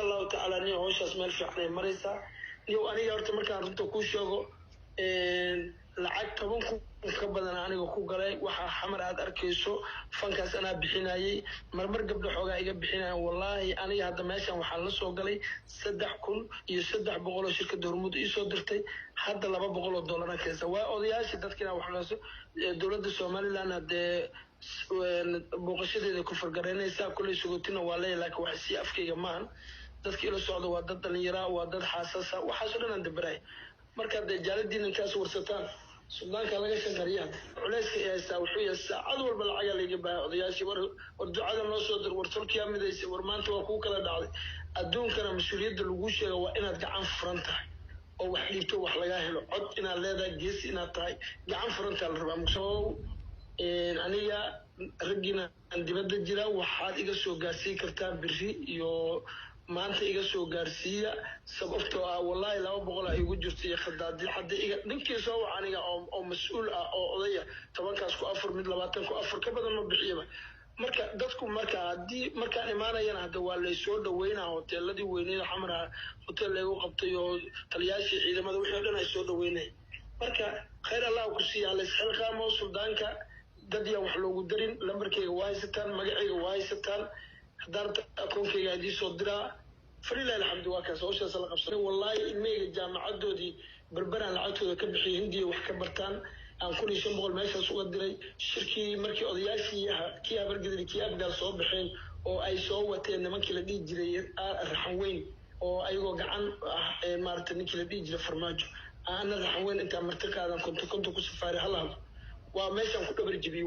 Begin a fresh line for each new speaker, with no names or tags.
الله تعالى نيو هوش اسمه الفعل مريسا نيو أنا يا رتمر كان رنتو كوشيو lacag 10 kun ka badan aniga ku galay waxa xamar aad arkayso fankaas ana bixinayay marmar gabdho xoogaa iga bixinayaan wallahi aniga hadda meeshan waxa la soo galay 3,000 iyo 300 oo shirkadda Hormuud ii soo dirtay hadda $200 kaysa waa odayaashii dadkina wax la soo dawladda Soomaaliland hadee booqashadeeda ku fargareynaysa kulay sugotina waa leeyahay wax si afkayga maan dadkii la socdo waa dad dhalinyaro waa dad xaasasa waxa soo dhan dabaray marka jaaladiina kaas warsataan suudaanka laga shaqariyaa culayska ay saawxiyo saacad walba lacag laga baahay odayaashii war ducada noo soo dir war Turkiya midaysay war maanta waa ku kala dhacday adduunkana mas'uuliyadda lagu sheego waa inaad gacan furan tahay oo wax dhiibto wax laga helo cod inaad leedahay gees inaad tahay gacan furan tahay la rabaa muxuu aniga ragina dibadda jira waxaad iga soo gaarsiin kartaa birri iyo maanta iga soo gaarsiiya sababtoo ah wallahi 200 ay ugu jirtay khadaadi hadda iga ninkii soo waaniga oo mas'uul ah oo odaya 10kaas ku 4 mid 20 ku 4 ka badan ma bixiyaba marka dadku marka hadii marka imaanayaan hadda waa la soo dhaweynaa hoteeladii weyneed xamra hotel lagu qabtay oo taliyaashii ciidamada wixii dhan ay soo dhaweynay marka khayr Allah ku siiyaa la xilqaamo suldaanka dad ya wax loogu darin lambarkayga waa haysataan magacayga waa haysataan دارت أكون في هذه صدرة فلله الحمد وكاس وش أصل قبصنا والله إني جامعة دودي بربنا العتوة كبحي هندي وحكبرتان عن كل شيء بقول ما يسوى الدري شركي مركي أضيافي كيا برجدري كيا أقدر صوب بحين أو أي صوت إن ما كلا دي جري الرحوين أو أي وقعان مارتني كلا دي جري فرماجو أنا الرحوين أنت مرتك هذا كنت كسفاري هلا وما يسوى كل برجبيه